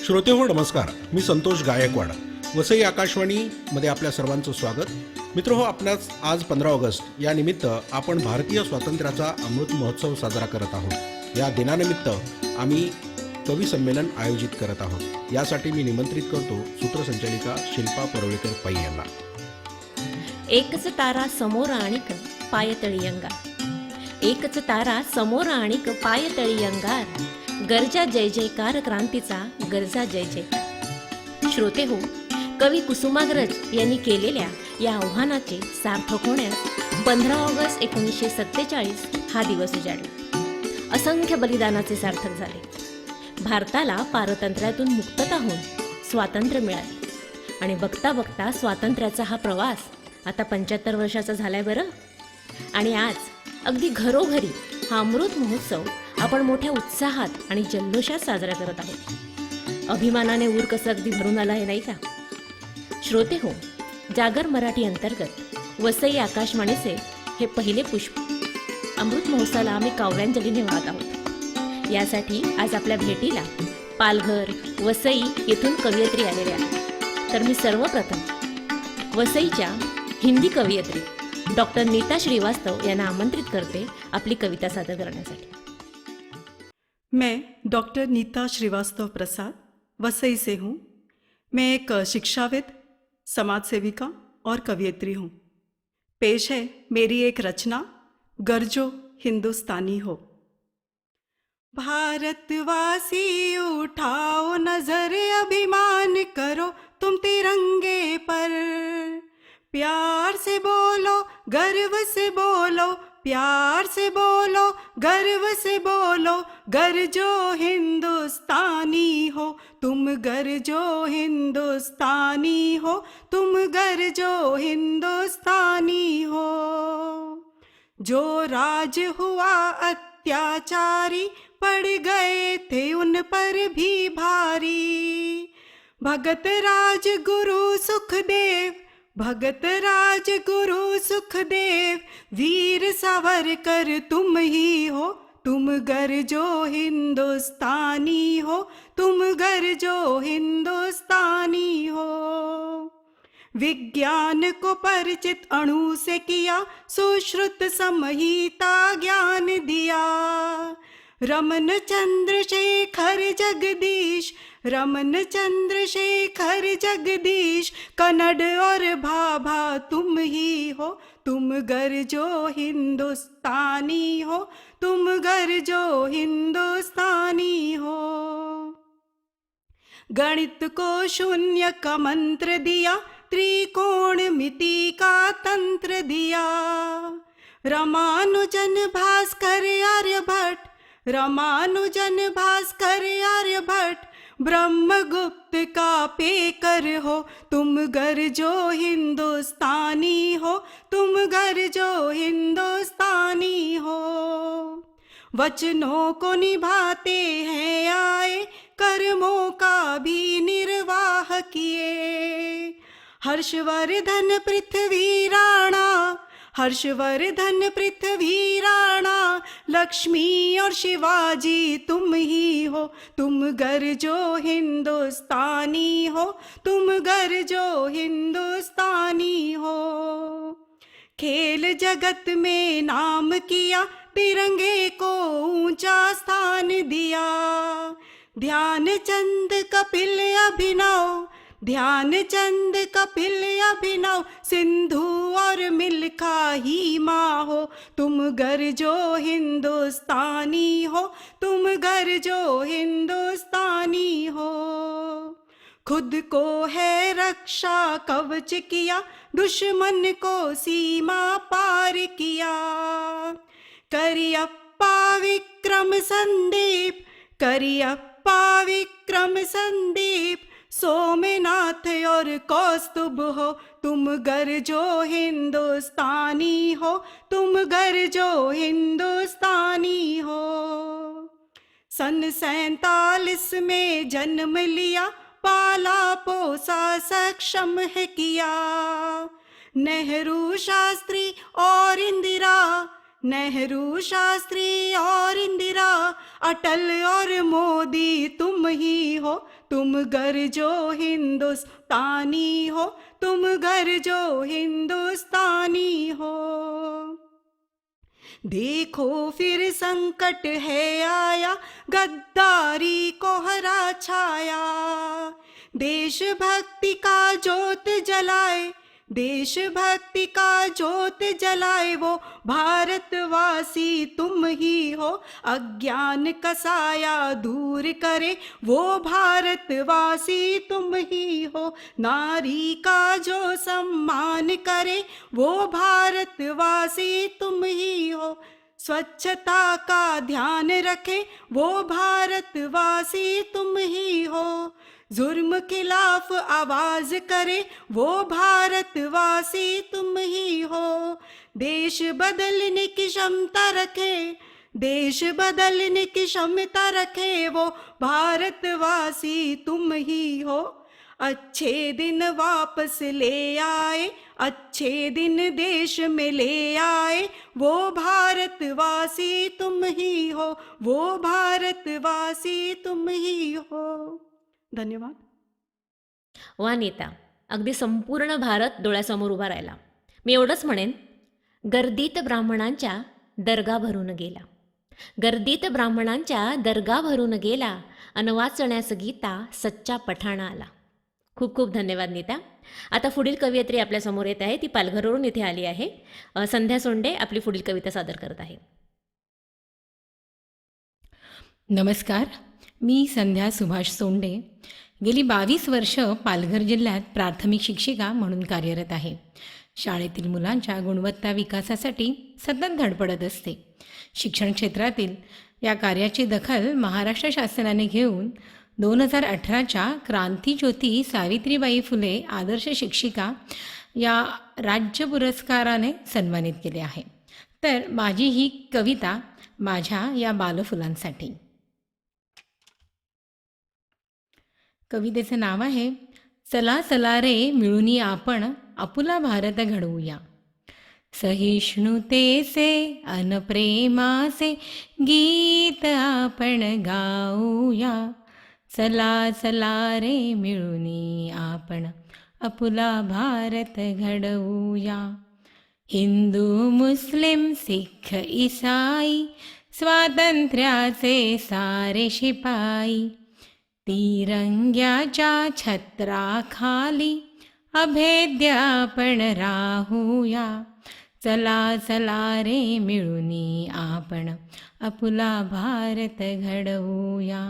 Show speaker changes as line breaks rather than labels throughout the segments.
श्रोते हो नमस्कार, मी संतोष गायकवाड. वसई आकाशवाणीमध्ये आपल्या सर्वांचं स्वागत. मित्र हो, आपणास आज 15 ऑगस्ट या निमित्त आपण भारतीय स्वातंत्र्याचा अमृत महोत्सव साजरा करत आहोत. या दिनानिमित्त आम्ही कवी संमेलन आयोजित करत आहोत. यासाठी मी निमंत्रित करतो सूत्रसंचालिका शिल्पा परुळेकर पै यांना.
एकच तारा समोर आणिक पायतळी अंगार, एकच तारा समोर आणिक पायतळी अंगार, गरजा जय जयकार क्रांतीचा गरजा जय जयकार. श्रोते हो, कवी कुसुमाग्रज यांनी केलेल्या या आव्हानाचे सार्थक होण्यास 15 ऑगस्ट 1947 हा दिवस उजाडला. असंख्य बलिदानाचे सार्थक झाले. भारताला पारतंत्र्यातून मुक्तता होऊन स्वातंत्र्य मिळाले आणि बघता बघता स्वातंत्र्याचा हा प्रवास आता 75 वर्षाचा झालाय बरं. आणि आज अगदी घरोघरी हा अमृत महोत्सव आपण मोठ्या उत्साहात आणि जल्लोषात साजरा करत आहोत. अभिमानाने ऊर कसं अगदी भरून आला आहे नाही का? श्रोते हो, जागर मराठी अंतर्गत वसई आकाशवाणीचे हे पहिले पुष्प अमृत महोत्सवाला आम्ही काव्यांजलीने वाहत आहोत. यासाठी आज आपल्या भेटीला पालघर, वसई येथून कवयित्री आलेल्या आहेत. तर मी सर्वप्रथम वसईच्या हिंदी कवयित्री डॉक्टर नीता श्रीवास्तव यांना आमंत्रित करते आपली कविता सादर करण्यासाठी.
मैं डॉक्टर नीता श्रीवास्तव प्रसाद वसई से हूँ. मैं एक शिक्षाविद, समाजसेविका और कवयित्री हूँ. पेश है मेरी एक रचना, गरजो हिंदुस्तानी हो. भारतवासी उठाओ नजर, अभिमान करो तुम तिरंगे पर. प्यार से बोलो, गर्व से बोलो, प्यार से बोलो, गर्व से बोलो, गरजो हिंदुस्तानी हो तुम, गरजो हिंदुस्तानी हो तुम, गरजो हिंदुस्तानी हो. जो राज हुआ अत्याचारी, पड़ गए थे उन पर भी भारी. भगत राज गुरु सुखदेव, भगत राज गुरु सुखदेव, वीर सावरकर तुम ही हो तुम, गरजो हिंदुस्तानी हो तुम, गरजो हिंदुस्तानी हो. विज्ञान को परिचित अणु से किया, सुश्रुत संहिता ज्ञान दिया. रमन चंद्रशेखर जगदीश, रमन चंद्रशेखर जगदीश, कन्नड़ और भाभा तुम ही हो तुम, गरजो हिंदुस्तानी हो तुम, गरजो हिंदुस्तानी हो. गणित को शून्य का मंत्र दिया, त्रिकोण मिति का तंत्र दिया. रामानुजन भास्कर आर्यभट्ट, रामानुजन भास्कर आर्यभट्ट, ब्रह्मगुप्त का पेकर हो तुम, गरजो हिंदुस्तानी हो तुम, गरजो हिंदुस्तानी हो. वचनों को निभाते हैं आए, कर्मों का भी निर्वाह किए. हर्षवर्धन पृथ्वी राणा, हर्षवर्धन पृथ्वी राणा, लक्ष्मी और शिवाजी तुम ही हो तुम, गरजो हिंदुस्तानी हो तुम, गरजो हिंदुस्तानी हो. खेल जगत में नाम किया, तिरंगे को ऊंचा स्थान दिया. ध्यानचंद कपिल अभिनव, ध्यानचंद कपिल अभिनव, सिंधु और मिल्खा ही माँ हो तुम, गरजो हिंदुस्तानी हो तुम, गरजो हिंदुस्तानी हो. खुद को है रक्षा कवच किया, दुश्मन को सीमा पार किया. करियप्पा विक्रम संदीप, करियप्पा विक्रम संदीप, सोमनाथ और कौस्तुभ हो तुम, गरजो हिंदुस्तानी हो तुम, गरजो हिंदुस्तानी हो. सन 47 में जन्म लिया, पाला पोसा सक्षम है किया. नेहरू, शास्त्री और इंदिरा, नेहरू, शास्त्री और इंदिरा, अटल और मोदी तुम ही हो। तुम गरजो हिंदुस्तानी हो, तुम गरजो हिंदुस्तानी हो। देखो फिर संकट है आया, गद्दारी को हरा छाया। देशभक्ति का ज्योत जलाए, देशभक्ति का ज्योत जलाए वो भारतवासी तुम ही हो। अज्ञान का साया दूर करे वो भारतवासी तुम ही हो। नारी का जो सम्मान करे वो भारतवासी तुम ही हो। स्वच्छता का ध्यान रखे वो भारतवासी तुम ही हो। जुर्म खिलाफ आवाज करे वो भारतवासी तुम ही हो। देश बदलने की क्षमता रखे, देश बदलने की क्षमता रखे वो भारतवासी तुम ही हो। अच्छे दिन वापस ले आए, अच्छे दिन देश में ले आए वो भारतवासी तुम ही हो, वो भारतवासी तुम ही हो। धन्यवाद.
वा नीता, अगदी संपूर्ण भारत डोळ्यासमोर उभा राहिला. मी एवढंच म्हणेन, गर्दीत ब्राह्मणांच्या दर्गा भरून गेला, गर्दीत ब्राह्मणांच्या दर्गा भरून गेला, अन वाचण्यास गीता सच्चा पठाण आला. खूप खूप धन्यवाद नीता. आता पुढील कवयित्री आपल्यासमोर येत आहे. ती पालघरवरून इथे आली आहे. संध्या सोंडे आपली पुढील कविता सादर करत आहे.
नमस्कार, मी संध्या सुभाष सोंडे. गेली 22 वर्ष पालघर जिल्ह्यात प्राथमिक शिक्षिका म्हणून कार्यरत आहे. शाळेतील मुलांच्या गुणवत्ता विकासासाठी सतत धडपडत असते. शिक्षण क्षेत्रातील या कार्याची दखल महाराष्ट्र शासनाने घेऊन 2018च्या क्रांतीज्योती सावित्रीबाई फुले आदर्श शिक्षिका या राज्य पुरस्काराने सन्मानित केले आहे. तर माझी ही कविता माझ्या या बालफुलांसाठी. कवितेचं नाव आहे, चला चला रे मिळूनी आपण आपुला भारत घडवूया. सहिष्णुतेचे अन प्रेमाचे गीत आपण गाऊया. चला चला रे मिळूनी आपण आपुला भारत घडवूया. हिंदू मुस्लिम सिख ईसाई स्वातंत्र्याचे सारे शिपाई, तिरंग्याच्या छत्राखाली अभेद्य आपण राहूया. चला चला रे मिळूनी आपण आपुला भारत घडवूया.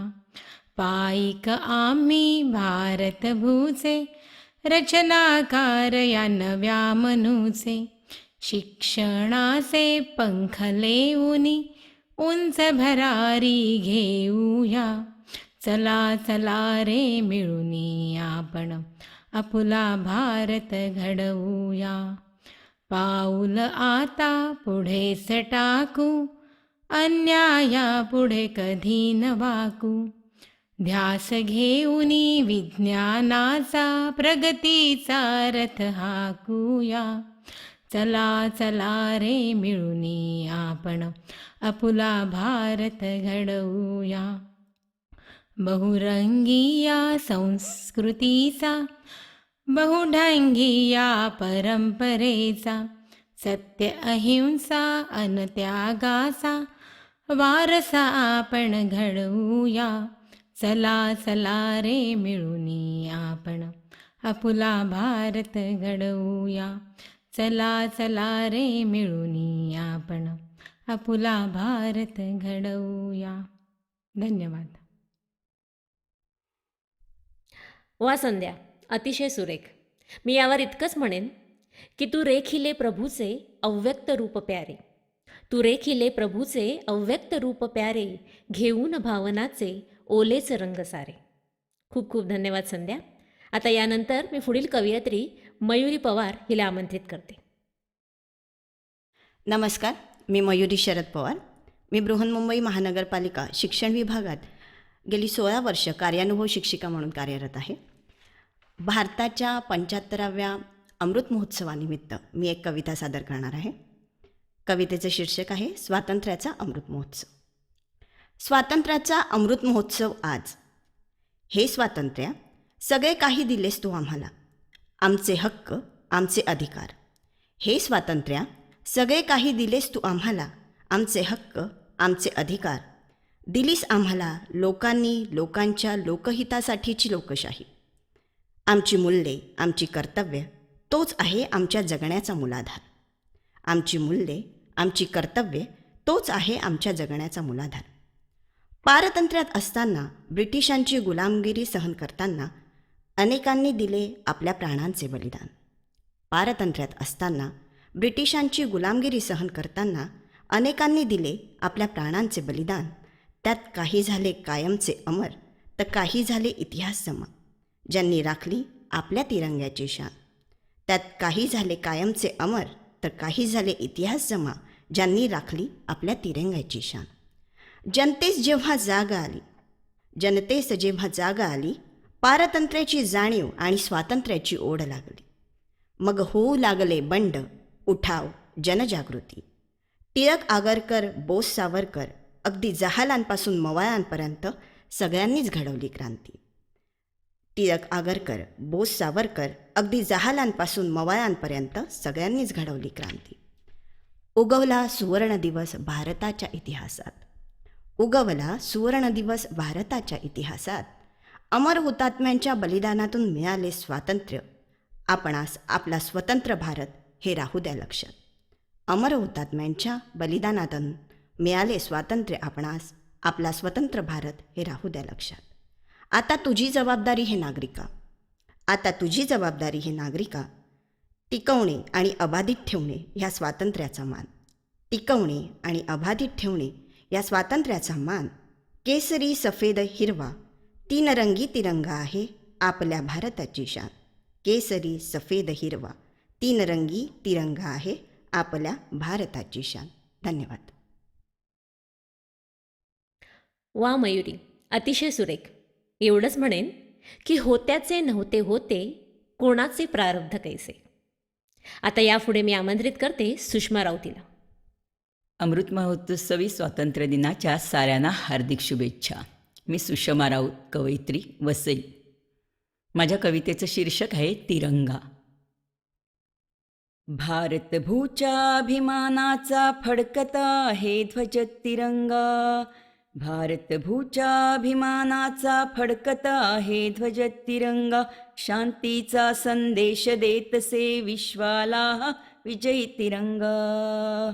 पाईक आम्ही भारतभूचे रचनाकार या नव्या मनूचे. शिक्षणाचे पंख लेऊनी उंच भरारी घेऊया. चला चला रे मिळूनी आपण आपुला भारत घडवूया. पाऊल आता पुढेच टाकू, अन्याया पुढे कधी न वाकू. ध्यास घेऊनी विज्ञानाचा प्रगतीचा रथ हाकूया. चला चला रे मिळूनी आपण आपुला भारत घडवूया. बहुरंगी या संस्कृतीचा, बहुढंगी या परंपरेचा, सत्य अहिंसा अन त्यागाचा वारसा आपण घडवूया. चला चला रे मिळूनी आपण आपुला भारत घडवूया. चला चला रे मिळूनी आपण आपुला भारत घडवूया. धन्यवाद.
वा संध्या, अतिशय सुरेख. मी यावर इतकंच म्हणेन की तू रेखिले प्रभूचे अव्यक्त रूप प्यारे, तू रेखिले प्रभूचे अव्यक्त रूप प्यारे, घेऊन भावनाचे ओलेच रंग सारे. खूप खूप धन्यवाद संध्या. आता यानंतर मी पुढील कवयित्री मयुरी पवार हिला आमंत्रित करते.
नमस्कार, मी मयुरी शरद पवार. मी बृहन्मुंबई महानगरपालिका शिक्षण विभागात गेली 16 वर्ष कार्यानुभव शिक्षिका म्हणून कार्यरत आहे. भारताच्या 75व्या अमृत महोत्सवानिमित्त मी एक कविता सादर करणार आहे. कवितेचं शीर्षक आहे स्वातंत्र्याचा अमृत महोत्सव. स्वातंत्र्याचा अमृत महोत्सव आज. हे स्वातंत्र्य, सगळे काही दिलेस तू आम्हाला, आमचे हक्क, आमचे अधिकार. हे स्वातंत्र्य, सगळे काही दिलेस तू आम्हाला, आमचे हक्क, आमचे अधिकार. दिलीस आम्हाला लोकांनी, लोकांच्या लोकहितासाठीची लोकशाही. आमची मूल्ये, आमची कर्तव्य, तोच आहे आमच्या जगण्याचा मूलाधार. आमची मूल्ये, आमची कर्तव्ये, तोच आहे आमच्या जगण्याचा मूलाधार. पारतंत्र्यात असताना, ब्रिटिशांची गुलामगिरी सहन करताना अनेकांनी दिले आपल्या प्राणांचे बलिदान. पारतंत्र्यात असताना, ब्रिटिशांची गुलामगिरी सहन करताना अनेकांनी दिले आपल्या प्राणांचे बलिदान. त्यात काही झाले कायमचे अमर, तर काही झाले इतिहास जमा, ज्यांनी राखली आपल्या तिरंग्याची शान. त्यात काही झाले कायमचे अमर, तर काही झाले इतिहास जमा, ज्यांनी राखली आपल्या तिरंग्याची शान. जनतेस जेव्हा जाग आली, पारतंत्र्याची जाणीव आणि स्वातंत्र्याची ओढ लागली. मग होऊ लागले बंड, उठाव, जनजागृती. टिळक, आगरकर, बोस, सावरकर, अगदी जहालांपासून मवाळांपर्यंत सगळ्यांनीच घडवली क्रांती. टिळक, आगरकर, बोस, सावरकर, अगदी जहालांपासून मवाळांपर्यंत सगळ्यांनीच घडवली क्रांती. उगवला सुवर्ण दिवस भारताच्या इतिहासात. उगवला सुवर्ण दिवस भारताच्या इतिहासात. अमर हुतात्म्यांच्या बलिदानातून मिळाले स्वातंत्र्य. आपणास आपला स्वतंत्र भारत हे राहू द्या लक्षात. अमर हुतात्म्यांच्या बलिदानातून मिळाले स्वातंत्र्य. आपणास आपला स्वतंत्र भारत हे राहू द्या लक्षात. आता तुझी जबाबदारी हे नागरिका. आता तुझी जबाबदारी हे नागरिका. टिकवणे आणि अबाधित ठेवणे या स्वातंत्र्याचा मान. टिकवणे आणि अबाधित ठेवणे या स्वातंत्र्याचा मान. केसरी, सफेद, हिरवा, तीन रंगी तिरंगा आहे आपल्या भारताची शान. केसरी, सफेद, हिरवा, तीन रंगी तिरंगा आहे आपल्या भारताची शान. धन्यवाद.
वा मयुरी, अतिशय सुरेख. एवढंच म्हणेन की होत्याचे नव्हते होते, कोणाचे प्रारब्ध कैसे. आता यापुढे मी आमंत्रित करते सुषमा राऊतीला.
अमृत महोत्सवी स्वातंत्र्य दिनाच्या साऱ्यांना हार्दिक शुभेच्छा. मी सुषमा राऊत, कवयित्री, वसई. माझ्या कवितेचं शीर्षक आहे तिरंगा. भारतभूच्या अभिमानाचा फडकता आहे ध्वज तिरंगा. भारतभूच्या अभिमानाचा फडकता आहे ध्वज तिरंगा. शांतीचा संदेश देतसे विश्वाला विजयी तिरंगा.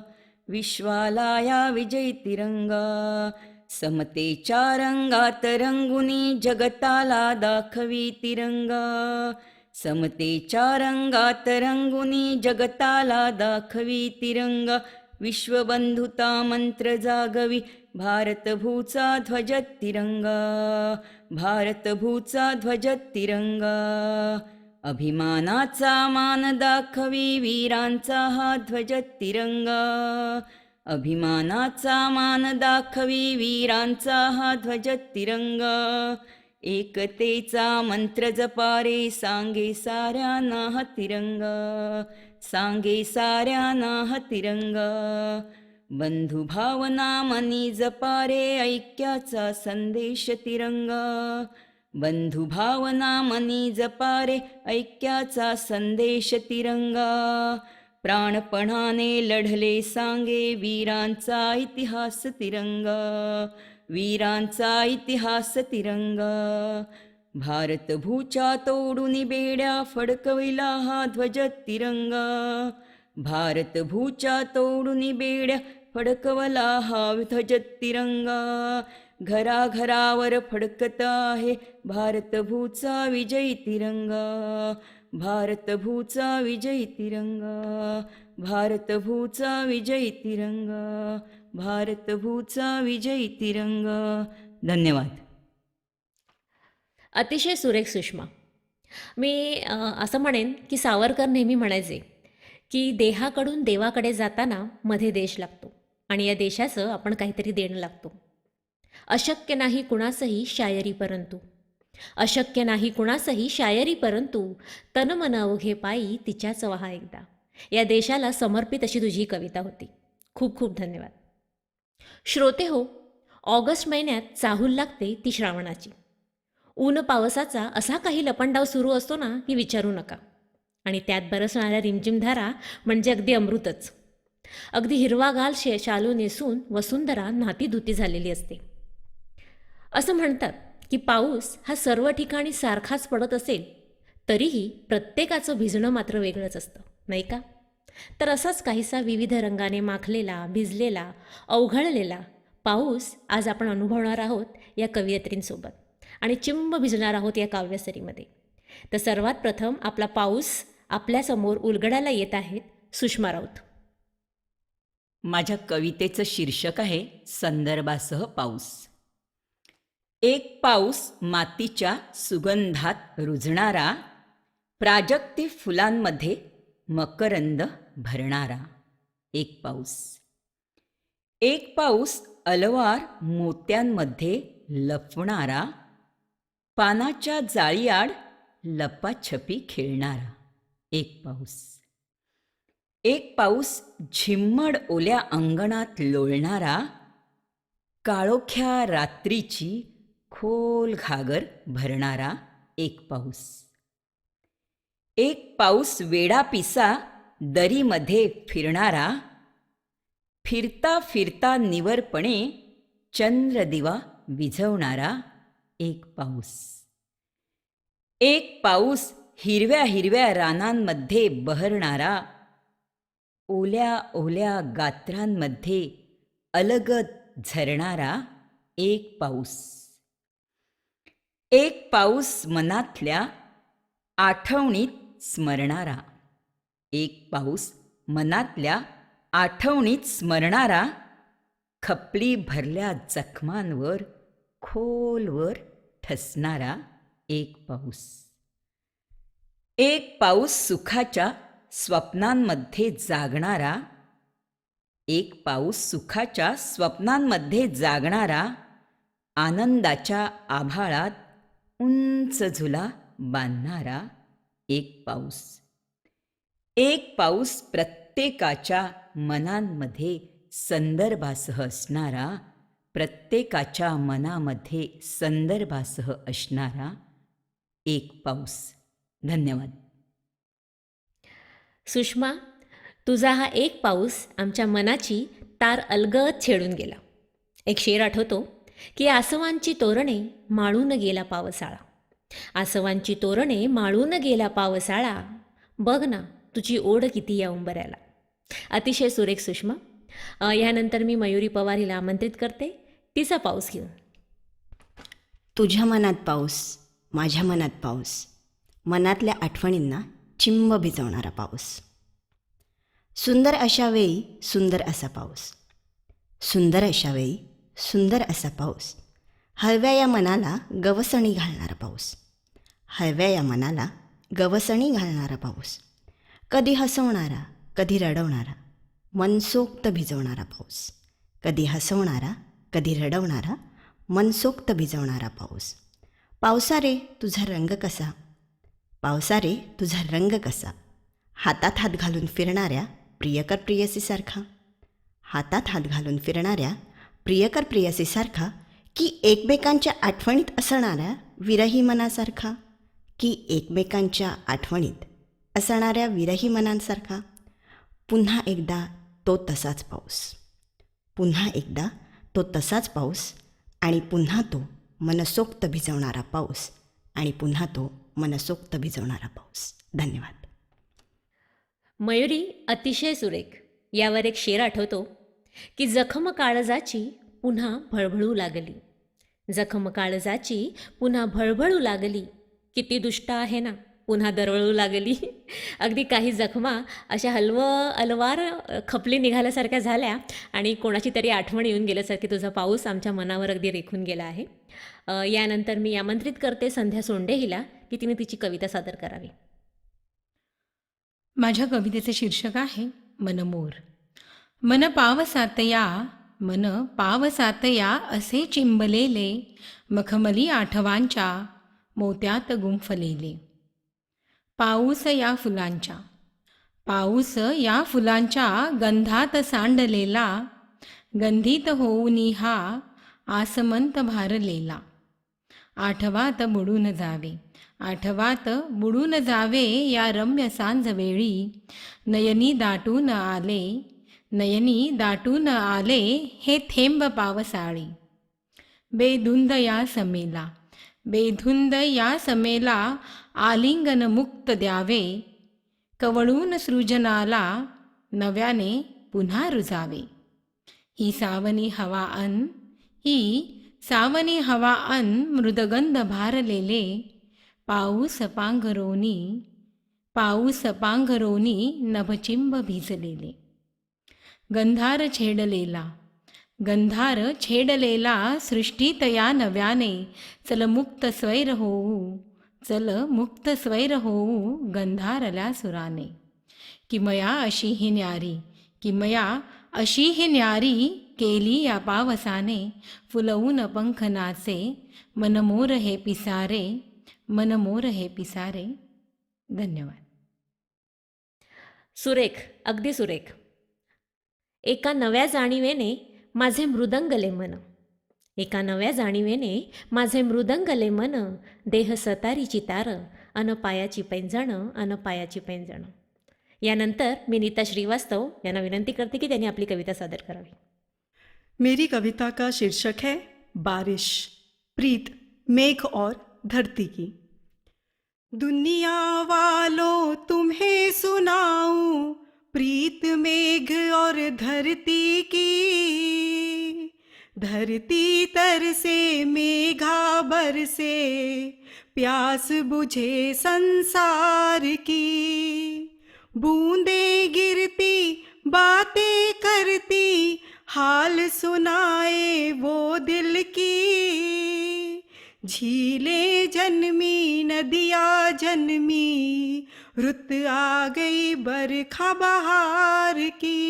विश्वाला या विजयी तिरंगा. समतेच्या रंगात रंगुनी जगताला दाखवी तिरंगा. समतेच्या रंगात रंगुनी जगताला दाखवी तिरंगा. विश्वबंधुता मंत्र जागवी भारतभूचा ध्वज तिरंगा. भारतभूचा ध्वज तिरंगा. अभिमानाचा मान दाखवी वीरांचा हा ध्वज तिरंगा. अभिमानाचा मान दाखवी वीरांचा हा ध्वज तिरंगा. एकतेचा मंत्र जपारे सांगे साऱ्यांना हा तिरंगा. सांगे साऱ्यांना हा तिरंगा. बंधुभावना मनी जपारे ऐक्याचा संदेश तिरंगा. बंधुभावना मनी जपारे ऐक्याचा संदेश तिरंगा. प्राणपणाने लढले सांगे वीरांचा इतिहास तिरंगा. वीरांचा इतिहास तिरंगा. भारतभूच्या तोडून बेड्या फडकविला हा ध्वज तिरंगा. भारतभूच्या तोडून बेड्या फडकवला हा ध्वज तिरंगा. घराघरावर फडकत आहे भारतभूचा विजयी तिरंगा. भारतभूचा विजयी तिरंगा. भारतभूचा विजयी तिरंगा. भारतभूचा विजयी तिरंगा. धन्यवाद.
अतिशय सुरेख सुषमा. मी असं म्हणेन की सावरकर नेहमी म्हणायचे की देहाकडून देवाकडे जाताना मध्ये देश लागतो आणि या देशाचं आपण काहीतरी देणं लागतो. अशक्य नाही कुणासही शायरी परंतु. अशक्य नाही कुणासही शायरी परंतु तन मन अवघे पायी तिच्याच वहा एकदा. या देशाला समर्पित अशी तुझी कविता होती. खूप खूप धन्यवाद. श्रोते हो, ऑगस्ट महिन्यात चाहूल लागते ती श्रावणाची. ऊन पावसाचा असा काही लपंडाव सुरू असतो ना की विचारू नका. आणि त्यात बरसणाऱ्या रिमझिमधारा म्हणजे अगदी अमृतच. अगदी हिरवागाल शालू नेसून वसुंधरा नातीधुती झालेली असते. असं म्हणतात की पाऊस हा सर्व ठिकाणी सारखाच पडत असेल तरीही प्रत्येकाचं भिजणं मात्र वेगळंच असतं, नाही का? तर असाच काहीसा विविध रंगाने माखलेला, भिजलेला, अवघळलेला पाऊस आज आपण अनुभवणार आहोत या कवयित्रींसोबत आणि चिंब भिजणार आहोत या काव्यसरीमध्ये. तर सर्वात प्रथम आपला पाऊस आपल्यासमोर उलगडायला येत आहेत सुषमा राऊत.
माझ्या कवितेचं शीर्षक आहे संदर्भासह पाऊस. एक पाऊस मातीच्या सुगंधात रुजणारा, प्राजक्ती फुलांमध्ये मकरंद भरणारा. एक पाऊस. एक पाऊस अलवार मोत्यांमध्ये लपणारा, पानाच्या जाळीआड लपाछपी खेळणारा. एक पाऊस. एक पाऊस झिम्मड ओल्या अंगणात लोळणारा, काळोख्या रात्रीची खोल घागर भरणारा. एक पाऊस. एक पाऊस वेडापिसा दरीमध्ये फिरणारा, फिरता फिरता निवरपणे चंद्रदिवा विझवणारा. एक पाऊस. एक पाऊस हिरव्या हिरव्या रानांमध्ये बहरणारा, ओल्या ओल्या गात्रांमध्ये अलगद झरणारा. एक पाऊस. एक पाऊस मनातल्या आठवणीत स्मरणारा. एक पाऊस मनातल्या आठवणीत स्मरणारा, खपली भरल्या जखमांवर खोलवर ठसणारा. एक पाऊस. एक पाऊस सुखाच्या स्वप्नांमध्ये जागणारा, एक पाऊस सुखाच्या स्वप्नांमध्ये जागणारा, आनंदाच्या आभाळात उंच झुला बांधणारा. एक पाऊस. एक पाऊस प्रत्येकाच्या मनांमध्ये संदर्भासह असणारा, प्रत्येकाच्या मनामध्ये संदर्भासह असणारा. एक पाऊस. धन्यवाद.
सुषमा, तुझा हा एक पाऊस आमच्या मनाची तार अलगद छेडून गेला. एक शेर आठवतो की आसवांची तोरणे माळून गेला पावसाळा, आसवांची तोरणे माळून गेला पावसाळा, बघ ना तुझी ओढ किती या उंबऱ्याला. अतिशय सुरेख सुषमा. यानंतर मी मयुरी पवार हिला आमंत्रित करते तिचा पाऊस घेऊन.
तुझ्या मनात पाऊस, माझ्या मनात पाऊस, मनातल्या आठवणींना चिंब भिजवणारा पाऊस. सुंदर अशा वेळी सुंदर असा पाऊस, सुंदर अशा वेळी सुंदर असा पाऊस, हळव्या या मनाला गवसणी घालणारा पाऊस, हळव्या या मनाला गवसणी घालणारा पाऊस, कधी हसवणारा कधी रडवणारा, मनसोक्त भिजवणारा पाऊस, कधी हसवणारा कधी रडवणारा, मनसोक्त भिजवणारा पाऊस. पावसा रे तुझा रंग कसा, पावसा रे तुझा रंग कसा, हातात हात घालून फिरणाऱ्या प्रियकर प्रियसीसारखा, हातात हात घालून फिरणाऱ्या प्रियकर प्रियसीसारखा, की एकमेकांच्या आठवणीत असणाऱ्या विरही मनासारखा, की एकमेकांच्या आठवणीत असणाऱ्या विरही मनांसारखा. पुन्हा एकदा तो तसाच पाऊस, पुन्हा एकदा तो तसाच पाऊस, आणि पुन्हा तो मनसोक्त भिजवणारा पाऊस, आणि पुन्हा तो मनसोक्त भिजवणारा पाऊस. धन्यवाद.
मयुरी, अतिशय सुरेख. यावर एक शेर आठवतो की जखम काळजाची पुन्हा भळभळू लागली, जखम काळजाची पुन्हा भळभळू लागली, किती दुष्ट आहे ना, पुन्हा दरवळू लागली. अगदी काही जखमा अशा अलवार खपली निघाल्यासारख्या झाल्या आणि कोणाची तरी आठवण येऊन गेल्यासारखी तुझा पाऊस आमच्या मनावर अगदी रेखून गेला आहे. यानंतर मी आमंत्रित करते संध्या सोंडे हिला की तिने तिची कविता सादर करावी.
माझ्या कवितेचे शीर्षक आहे मनमोर. मन पावसातया, मन पावसातया असे चिंबलेले, मखमली आठवांच्या मोत्यात गुंफलेले. पाऊस या फुलांच्या, पाऊस या फुलांच्या गंधात सांडलेला, गंधित होऊनी हा आसमंत भारलेला. आठवात बुडून जावे, आठवात बुडून जावे या रम्य सांजवेळी, नयनी दाटून आले, नयनी दाटून आले हे थेंब पावसाळी. बेधुंद या समेला, बेधुंद या समेला आलिंगन मुक्त द्यावे, कवळून सृजनाला नव्याने पुन्हा रुजावे. ही सावनी हवा अन, ही सावनी हवा अन मृदगंध भारलेले, पाऊस पांघरोनी, पाऊस पांघरोनी नभचिंब भिजलेले. गंधार छेडलेला, गंधार छेडलेला सृष्टीत या नव्याने, चल मुक्त स्वैर होऊ, चल मुक्त स्वैर होऊ गंधारल्या सुराने. किमया अशी ही न्यारी, किमया अशी ही न्यारी केली या पावसाने, फुलवून पंख नाचे, मनमोर हे पिसारे, मनमोर हे पिसारे. धन्यवाद.
सुरेख, अगदी सुरेख. एका नव्या जाणीवेने माझे मृदंगले मन, एका नव्या जाणीवेने माझे मृदंगले मन, देह सतारीची तार, अन पायाची पैंजण, अन पायाची पैंजण. यानंतर मी नीता श्रीवास्तव यांना विनंती करते की त्यांनी आपली कविता सादर करावी.
मेरी कविता का शीर्षक है बारिश, प्रीत मेघ और धरती की. दुनिया वालों तुम्हें सुनाऊं प्रीत मेघ और धरती की. धरती तरसे मेघा बरसे, प्यास बुझे संसार की. बूंदें गिरती बातें करती, हाल सुनाए वो दिल की. झीलें जन्मी नदियाँ जन्मी, रुत आ गई बरखा बहार की.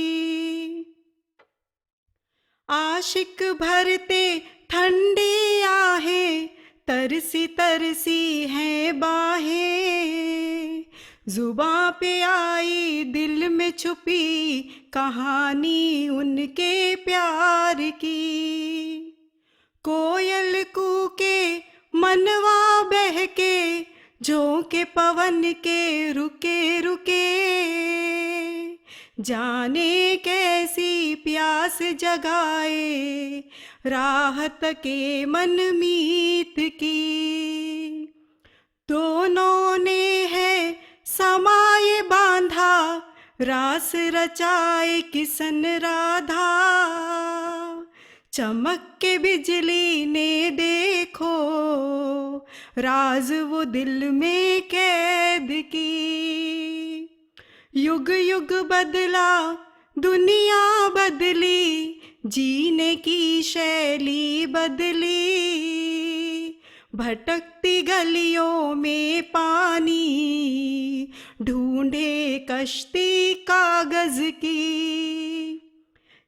आशिक भरते ठंडी आहें, तरसी तरसी हैं बाहें. जुबां पे आई दिल में छुपी, कहानी उनके प्यार की. कोयल कूके मनवा बहके, झोंके पवन के रुके रुके. जाने कैसी प्यास जगाए, राहत के मन मीत की. दोनों ने है समाये बांधा, रास रचाए किसन राधा. चमक के बिजली ने देखो, राज वो दिल में कैद की. युग युग बदला दुनिया बदली, जीने की शैली बदली. भटकती गलियों में पानी, ढूंढे कश्ती कागज की.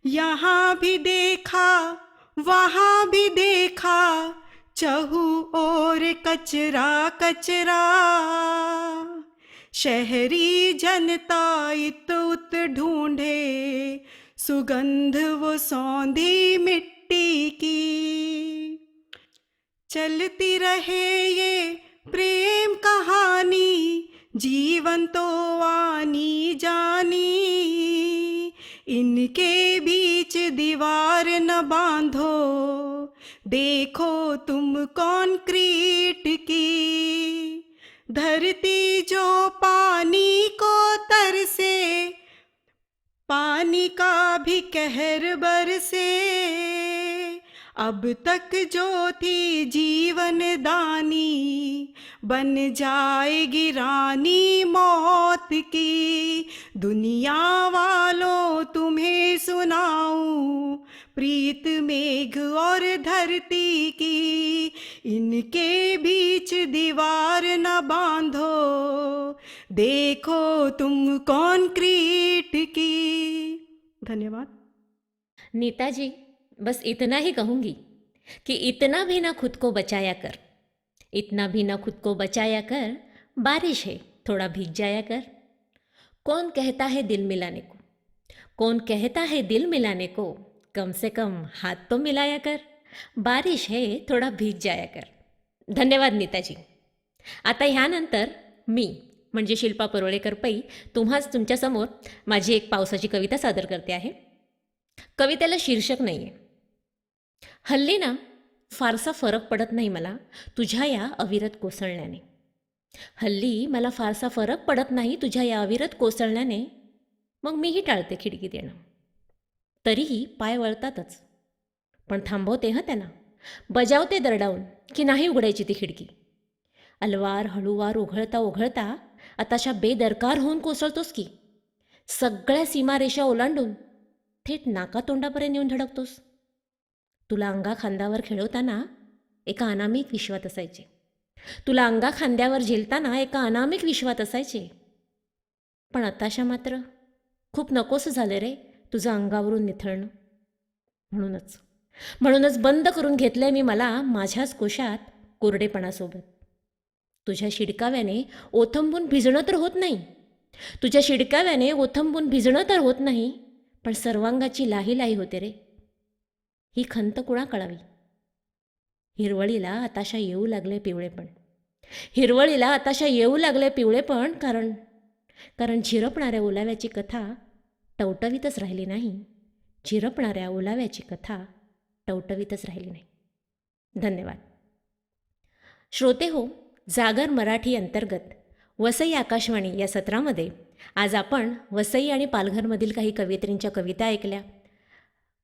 यहाँ भी देखा वहाँ भी देखा, चहु और कचरा कचरा. शहरी जनता इत उत ढूंढे, सुगंध वो सौंधी मिट्टी की. चलती रहे ये प्रेम कहानी, जीवन तो आनी जानी. इनके बीच दीवार न बांधो, देखो तुम कंक्रीट की. धरती जो पानी को तरसे, पानी का भी कहर बरसे. अब तक जो थी जीवन दानी, बन जाएगी रानी मौत की. दुनिया वालों तुम्हें सुनाऊं प्रीत मेघ और धरती की. इनके बीच दीवार न बांधो, देखो तुम कंक्रीट की. धन्यवाद.
नीताजी, बस इतना ही कहूँगी कि इतना भी ना खुद को बचाया कर, इतना भी ना खुद को बचाया कर. बारिश है थोड़ा भीग जाया कर. कौन कहता है दिल मिलाने को, कौन कहता है दिल मिलाने को, कम से कम हाथ तो मिलाया कर, बारिश है थोडा भीग जाया कर. धन्यवाद नीताजी. आता ह्यानंतर मी म्हणजे शिल्पा परोळेकर पै तुमच्यासमोर माझी एक पावसाची कविता सादर करते आहे. कवितेला शीर्षक नाही आहे. हल्ली ना फारसा फरक पडत नाही मला तुझ्या या अविरत कोसळण्याने. हल्ली मला फारसा फरक पडत नाही तुझ्या या अविरत कोसळण्याने. मग मीही टाळते खिडकीत येणं. तरीही पाय वळतातच, पण थांबवते त्यांना, बजावते दरडावून की नाही उघडायची ती खिडकी. अलवार हळूवार ओघळता ओघळता आताशा बेदरकार होऊन कोसळतोस की. सगळ्या सीमारेषा ओलांडून थेट नाकातोंडापर्यंत येऊन धडकतोस. तुला अंगा खांद्यावर खेळवताना एका अनामिक विश्वात असायचे. तुला अंगा खांद्यावर झेलताना एका अनामिक विश्वात असायचे. पण आताशा मात्र खूप नकोसं झालं रे तुझं अंगावरून निथळणं. म्हणूनच बंद करून घेतलंय मी मला माझ्याच कोशात कोरडेपणासोबत. तुझ्या शिडकाव्याने ओथंबून भिजणं तर होत नाही, तुझ्या शिडकाव्याने ओथंबून भिजणं तर होत नाही, पण सर्वांगाची लाही लाही होते रे. ही खंत कुणा कळावी. हिरवळीला आताशा येऊ लागले पिवळेपण, हिरवळीला आताशा येऊ लागले पिवळेपण, कारण झिरपणाऱ्या ओलाव्याची कथा टवटवीतच राहिली नाही. झिरपणाऱ्या ओलाव्याची कथा टवटवीतच राहिली नाही. धन्यवाद. श्रोते हो, जागर मराठी अंतर्गत वसई आकाशवाणी या सत्रामध्ये आज आपण वसई आणि पालघरमधील काही कवयित्रींच्या कविता ऐकल्या.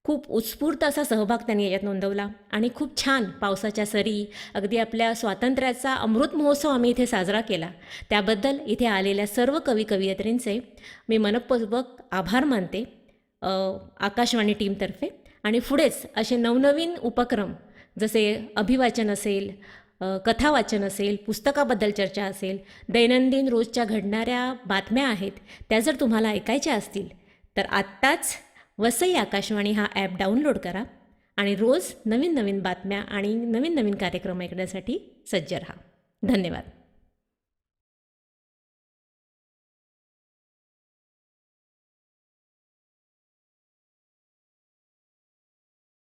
खूप उत्स्फूर्त असा सहभाग त्यांनी याच्यात नोंदवला आणि खूप छान पावसाच्या सरी, अगदी आपल्या स्वातंत्र्याचा अमृत महोत्सव आम्ही इथे साजरा केला. त्याबद्दल इथे आलेल्या सर्व कवयित्रींचे मी मनपूर्वक आभार मानते आकाशवाणी टीमतर्फे. आणि पुढेच असे नवनवीन उपक्रम जसे अभिवाचन असेल, कथावाचन असेल, पुस्तकाबद्दल चर्चा असेल, दैनंदिन रोजच्या घडणाऱ्या बातम्या आहेत त्या जर तुम्हाला ऐकायच्या असतील तर आत्ताच वसई आकाशवाणी हा ॲप डाउनलोड करा आणि रोज नवीन नवीन बातम्या आणि नवीन नवीन कार्यक्रम ऐकण्यासाठी सज्ज राहा. धन्यवाद.